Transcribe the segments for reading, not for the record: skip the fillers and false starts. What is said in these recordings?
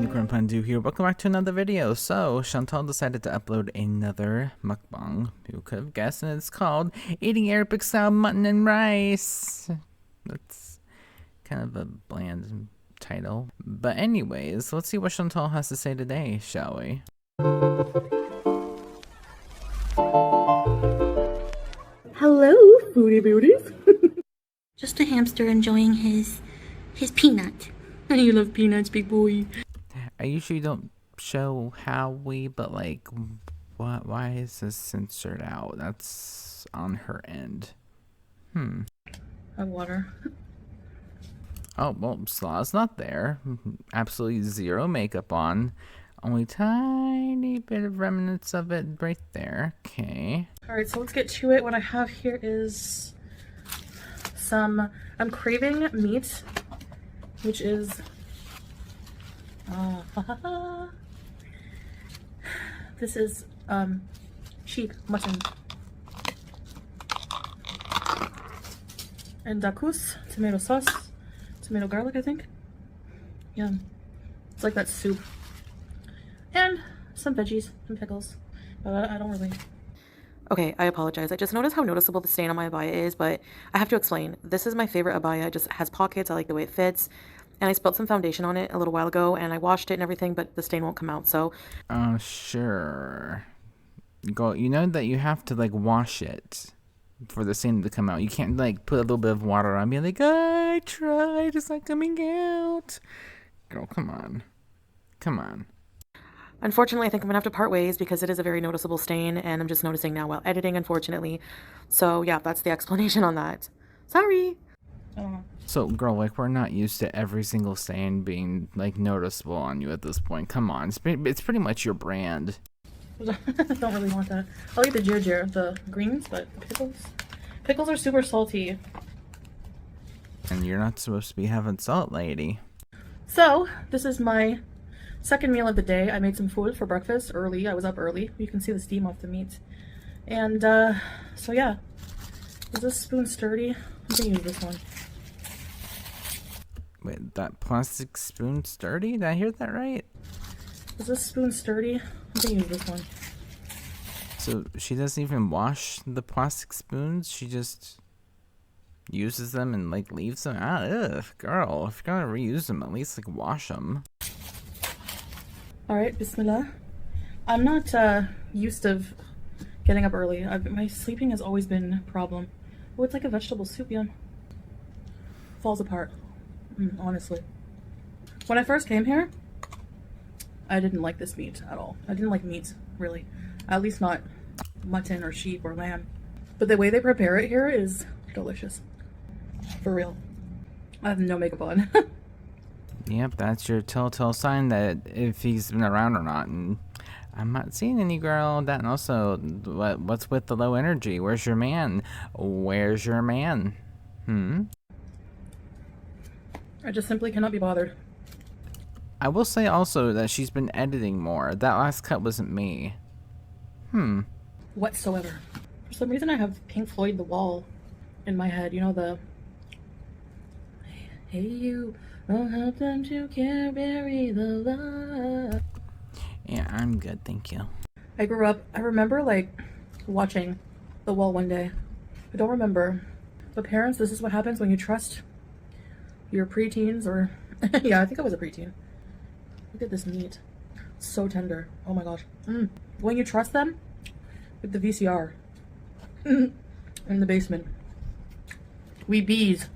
Unicorn Pandu here. Welcome back to another video. So, Chantal decided to upload another mukbang. Who could have guessed? And it's called Eating Arabic Style Mutton and Rice. That's kind of a bland title. But anyways, let's see what Chantal has to say today, shall we? Hello, foodie beauties. Just a hamster enjoying his peanut. And you love peanuts, big boy. I usually don't show Howie, but like, why is this censored out? That's on her end. I have water. Oh, well, Slaw's not there. Absolutely zero makeup on. Only tiny bit of remnants of it right there. Okay. Alright, so let's get to it. What I have here is some, I'm craving meat, which is, this is sheep, mutton. And dakus, tomato sauce, tomato garlic, I think. Yeah, it's like that soup. And some veggies, some pickles, but I don't really. Okay, I apologize. I just noticed how noticeable the stain on my abaya is, but I have to explain. This is my favorite abaya. It just has pockets. I like the way it fits. And I spilled some foundation on it a little while ago, and I washed it and everything, but the stain won't come out, so. Oh, sure. Girl, you know that you have to, like, wash it for the stain to come out. You can't, like, put a little bit of water on and be like, I tried, it's not coming out. Girl, come on. Come on. Unfortunately, I think I'm gonna have to part ways because it is a very noticeable stain, and I'm just noticing now while editing, unfortunately. So, yeah, that's the explanation on that. Sorry! I don't know. So, girl, like, we're not used to every single stain being, like, noticeable on you at this point. Come on. It's pretty much your brand. I don't really want that. I'll eat the ginger, the greens, but the pickles are super salty. And you're not supposed to be having salt, lady. So, this is my second meal of the day. I made some food for breakfast early. I was up early. You can see the steam off the meat. And, so yeah. Is this spoon sturdy? I'm gonna use this one. Wait, that plastic spoon sturdy? Did I hear that right? Is this spoon sturdy? I'm gonna use this one. So she doesn't even wash the plastic spoons? She just uses them and, like, leaves them out? Ugh, girl, if you're gonna reuse them, at least, like, wash them. Alright, bismillah. I'm not, used to getting up early. My sleeping has always been a problem. Oh, it's like a vegetable soup, yeah. Falls apart. Honestly. When I first came here, I didn't like this meat at all. I didn't like meat, really. At least not mutton or sheep or lamb. But the way they prepare it here is delicious. For real. I have no makeup on. Yep, that's your telltale sign that if he's been around or not. And I'm not seeing any, girl. That, and also, what's with the low energy? Where's your man? Where's your man? I just simply cannot be bothered. I will say also that she's been editing more. That last cut wasn't me. Whatsoever. For some reason I have Pink Floyd The Wall in my head. You know the hey you, I'll help them to carry the love. Yeah, I'm good, thank you. I remember like watching The Wall one day. I don't remember. But parents, this is what happens when you trust your preteens or yeah, I think I was a preteen. Look at this meat. It's so tender. Oh my gosh. When you trust them with the VCR in the basement. VIBEZ.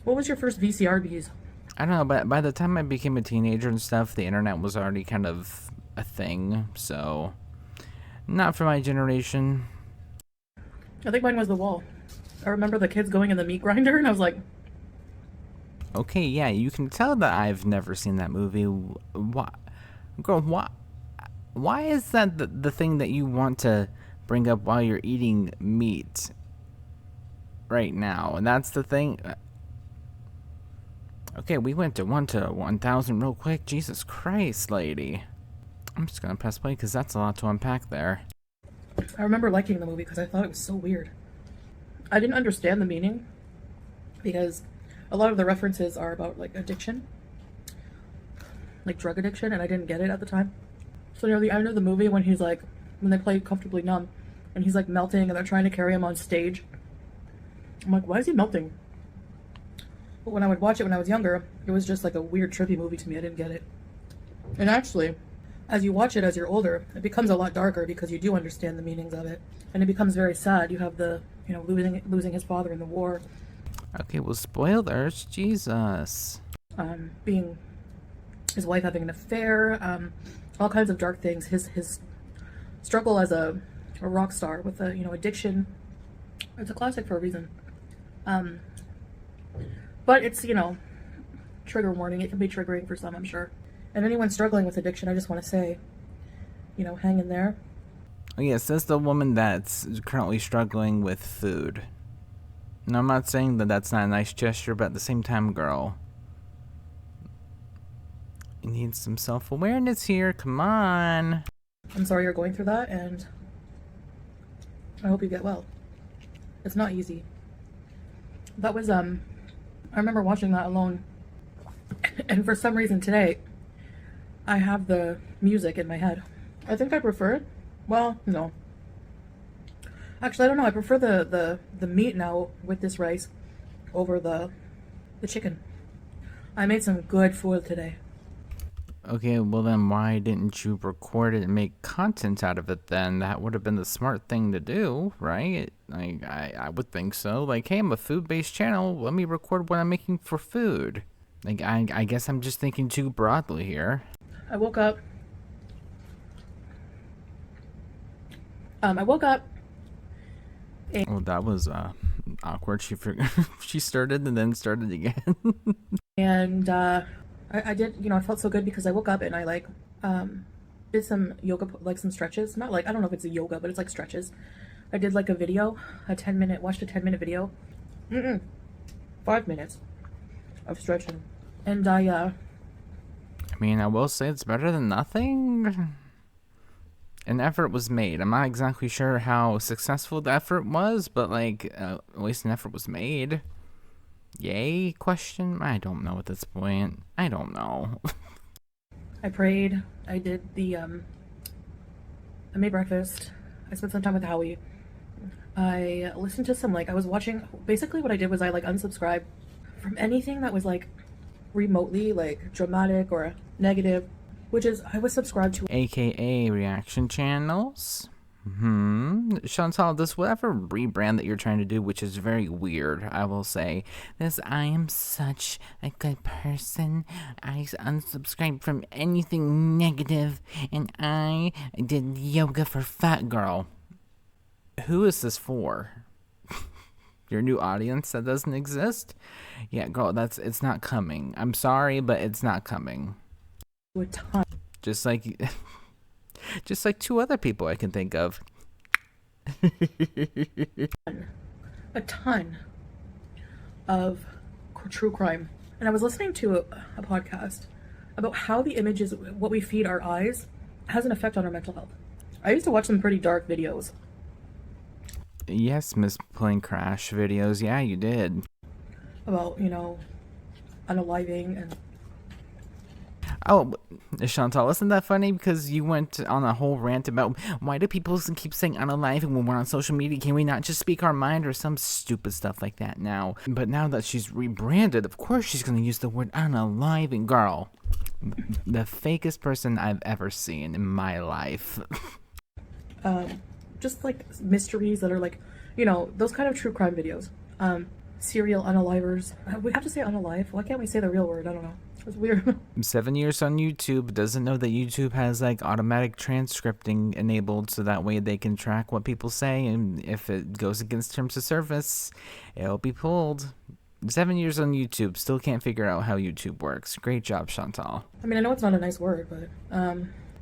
What was your first VCR bees? I don't know, but by the time I became a teenager and stuff, the internet was already kind of a thing, so not for my generation. I think mine was The Wall. I remember the kids going in the meat grinder and I was like, okay, yeah, you can tell that I've never seen that movie. Why, girl, why is that the thing that you want to bring up while you're eating meat right now? And that's the thing. Okay, we went to 1 to 1,000 real quick. Jesus Christ, lady. I'm just gonna press play because that's a lot to unpack there. I remember liking the movie because I thought it was so weird. I didn't understand the meaning because a lot of the references are about like addiction. like drug addiction, and I didn't get it at the time. So near the end of the movie, when he's like, when they play Comfortably Numb, and he's like melting, and they're trying to carry him on stage, I'm like, why is he melting? But when I would watch it when I was younger, it was just like a weird trippy movie to me. I didn't get it. And actually, as you watch it as you're older, it becomes a lot darker because you do understand the meanings of it, and it becomes very sad. You have the, you know, losing his father in the war, Okay, well, spoilers. Jesus. being his wife having an affair, all kinds of dark things. His struggle as a rock star with a, you know, addiction. It's a classic for a reason. But it's, you know, trigger warning. It can be triggering for some, I'm sure. And anyone struggling with addiction, I just want to say, you know, hang in there. Oh, yes, that's the woman that's currently struggling with food. No, I'm not saying that that's not a nice gesture, but at the same time, girl, you need some self-awareness here. Come on. I'm sorry you're going through that, and I hope you get well. It's not easy. That was, I remember watching that alone, and for some reason today, I have the music in my head. I think I prefer it. Well, no. Actually, I don't know. I prefer the meat now with this rice over the chicken. I made some good food today. Okay, well then why didn't you record it and make content out of it then? That would have been the smart thing to do, right? Like, I would think so. Like, hey, I'm a food-based channel. Let me record what I'm making for food. Like, I guess I'm just thinking too broadly here. I woke up. I woke up. Oh, that was awkward. She started and then started again. And I did, you know, I felt so good because I woke up and I like did some yoga, like some stretches. Not like, I don't know if it's a yoga, but it's like stretches. I did like a video, watched a 10-minute video. 5 minutes of stretching. And I mean, I will say it's better than nothing. An effort was made. I'm not exactly sure how successful the effort was, but like, at least an effort was made. Yay? Question? I don't know at this point. I don't know. I prayed. I did the I made breakfast. I spent some time with Howie. I listened to some, like, I was watching, basically what I did was I like unsubscribed from anything that was like remotely like dramatic or negative, which is, I was subscribed to AKA reaction channels. Chantal, this whatever rebrand that you're trying to do, which is very weird, I will say, this, I am such a good person. I unsubscribed from anything negative, and I did yoga for fat girl. Who is this for? Your new audience that doesn't exist? Yeah, girl, it's not coming. I'm sorry, but it's not coming. a ton. Just like two other people I can think of. A ton of true crime. And I was listening to a podcast about how the images, what we feed our eyes, has an effect on our mental health. I used to watch some pretty dark videos. Yes, Miss Plane Crash videos. Yeah, you did. About, you know, unaliving and... Oh, Chantal, isn't that funny? Because you went on a whole rant about why do people keep saying unaliving when we're on social media? Can we not just speak our mind or some stupid stuff like that now? But now that she's rebranded, of course she's going to use the word unaliving. Girl, the fakest person I've ever seen in my life. Just like mysteries that are like, you know, those kind of true crime videos. Serial unalivers. We have to say unalive. Why can't we say the real word? I don't know. It's weird. 7 years on YouTube, doesn't know that YouTube has like automatic transcripting enabled so that way they can track what people say, and if it goes against terms of service, it'll be pulled. 7 years on YouTube, still can't figure out how YouTube works. Great job, Chantal. I mean, I know it's not a nice word, but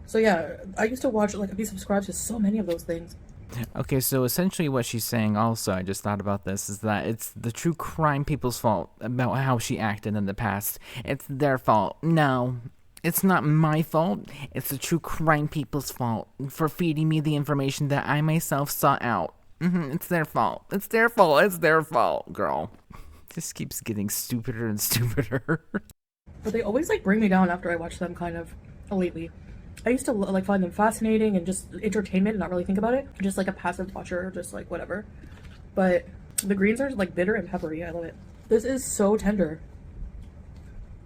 so yeah, I used to watch, like, be subscribed to so many of those things. Okay, so essentially what she's saying also, I just thought about this, is that it's the true crime people's fault about how she acted in the past. It's their fault. No, it's not my fault. It's the true crime people's fault for feeding me the information that I myself sought out. It's their fault. It's their fault. It's their fault, girl. This keeps getting stupider and stupider. but they always like bring me down after I watch them kind of lately. I used to like find them fascinating and just entertainment and not really think about it. Just like a passive watcher, just like whatever. But the greens are like bitter and peppery. I love it. This is so tender.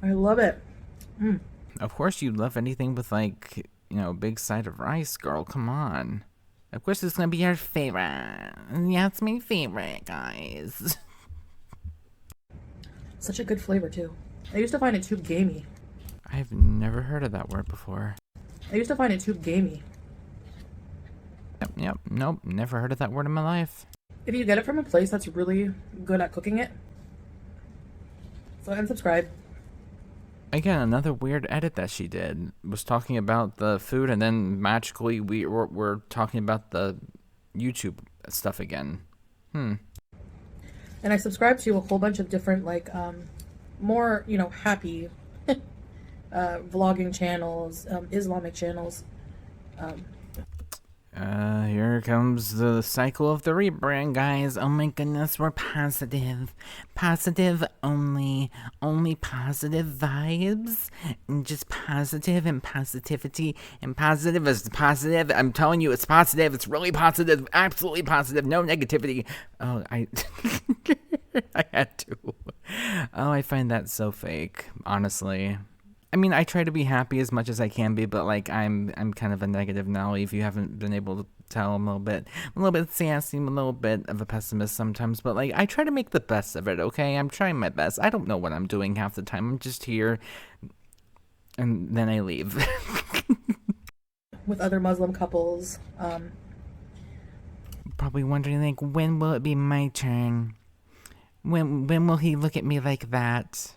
I love it. Of course you love anything with like, you know, a big side of rice, girl. Come on. Of course it's gonna be your favorite. Yeah, it's my favorite, guys. Such a good flavor too. I used to find it too gamey. I've never heard of that word before. I used to find it too gamey. Yep, nope, never heard of that word in my life. If you get it from a place that's really good at cooking it, so unsubscribe. Again, another weird edit that she did was talking about the food, and then magically we're talking about the YouTube stuff again. And I subscribe to a whole bunch of different like more, you know, happy vlogging channels, Islamic channels. Here comes the cycle of the rebrand, guys. Oh my goodness, we're positive. Positive only. Only positive vibes. And just positive and positivity. And positive is positive. I'm telling you, it's positive. It's really positive. Absolutely positive. No negativity. Oh, I had to. Oh, I find that so fake, honestly. I mean, I try to be happy as much as I can be, but like I'm kind of a negative Nelly. If you haven't been able to tell, I'm a little bit sassy, I'm a little bit of a pessimist sometimes. But like I try to make the best of it. Okay, I'm trying my best. I don't know what I'm doing half the time. I'm just here, and then I leave. With other Muslim couples. Probably wondering like, when will it be my turn? When will he look at me like that?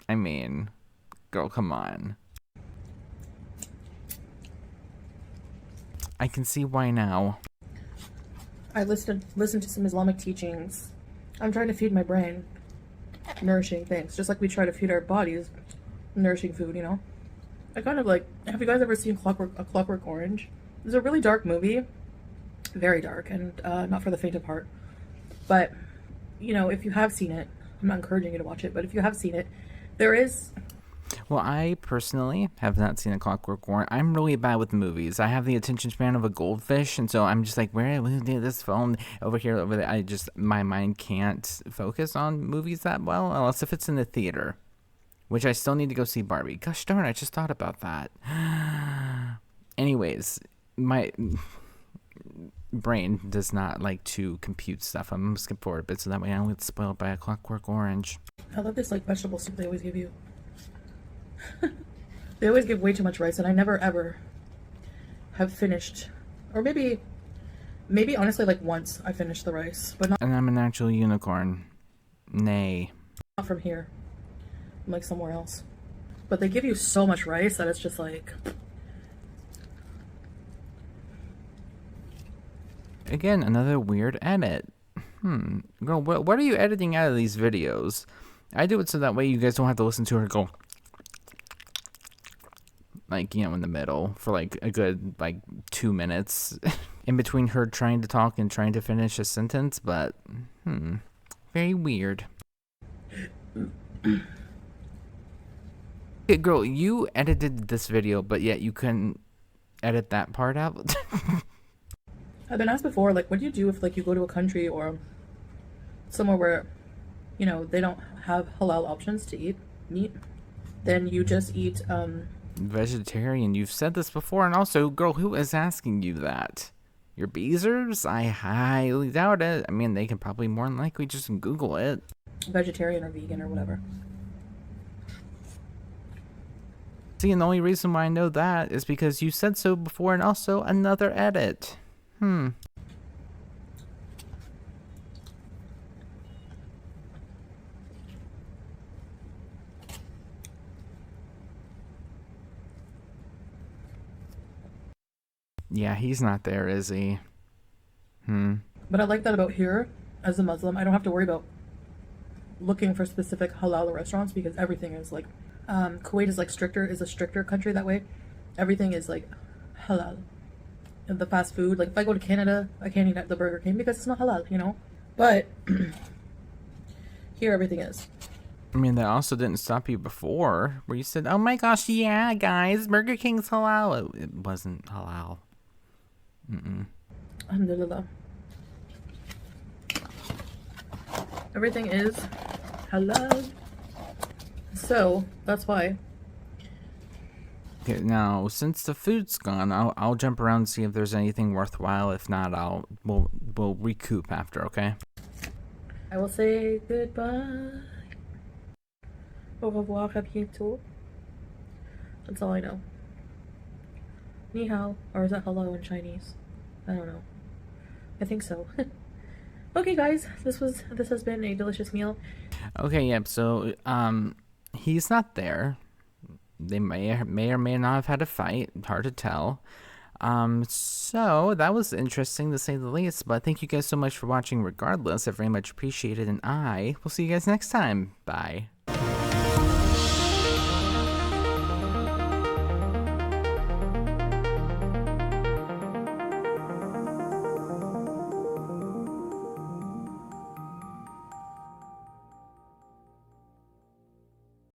I mean, girl, come on. I can see why now. I listened to some Islamic teachings. I'm trying to feed my brain nourishing things, just like we try to feed our bodies nourishing food, you know? I kind of like, have you guys ever seen A Clockwork Orange? It's a really dark movie. Very dark, and not for the faint of heart. But, you know, if you have seen it, I'm not encouraging you to watch it, but if you have seen it, there is... Well, I personally have not seen A Clockwork Orange. I'm really bad with movies. I have the attention span of a goldfish, and so I'm just like, where do this phone over here, over there? My mind can't focus on movies that well, unless if it's in the theater, which I still need to go see Barbie. Gosh darn, I just thought about that. Anyways, my brain does not like to compute stuff. I'm gonna skip forward a bit so that way I don't get spoiled by A Clockwork Orange. I love this like vegetable soup they always give you. They always give way too much rice, and I never ever have finished, or maybe honestly like once I finished the rice, but not. And I'm an actual unicorn. Nay. Not from here. I'm like somewhere else. But they give you so much rice that it's just like. Again, another weird edit. Girl, what are you editing out of these videos? I do it so that way you guys don't have to listen to her go, like, you know, in the middle for like a good like 2 minutes in between her trying to talk and trying to finish a sentence. But very weird. Okay, girl, you edited this video, but yet you couldn't edit that part out. I've been asked before, like, what do you do if like you go to a country or somewhere where, you know, they don't have halal options to eat meat? Then you just eat Vegetarian. You've said this before, and also, girl, who is asking you that? Your beezers? I highly doubt it. I mean, they can probably more than likely just Google it. Vegetarian or vegan or whatever. See, and the only reason why I know that is because you said so before, and also another edit. Yeah, he's not there, is he? But I like that about here, as a Muslim, I don't have to worry about looking for specific halal restaurants because everything is like, Kuwait is like is a stricter country that way. Everything is like halal. And the fast food, like if I go to Canada, I can't eat at the Burger King because it's not halal, you know? But here everything is. I mean, that also didn't stop you before, where you said, "Oh my gosh, yeah, guys, Burger King's halal." It wasn't halal. Alhamdulillah. Everything is halal. So that's why. Okay, now since the food's gone, I'll jump around and see if there's anything worthwhile. If not, we'll recoup after. Okay. I will say goodbye. Au revoir, à bientôt. That's all I know. Ni hao, or is that hello in Chinese? I don't know. I think so. Okay, guys, this has been a delicious meal. Okay. Yep. So he's not there. They may or may not have had a fight. Hard to tell. So that was interesting to say the least. But thank you guys so much for watching. Regardless, I very much appreciate it, and I will see you guys next time. Bye.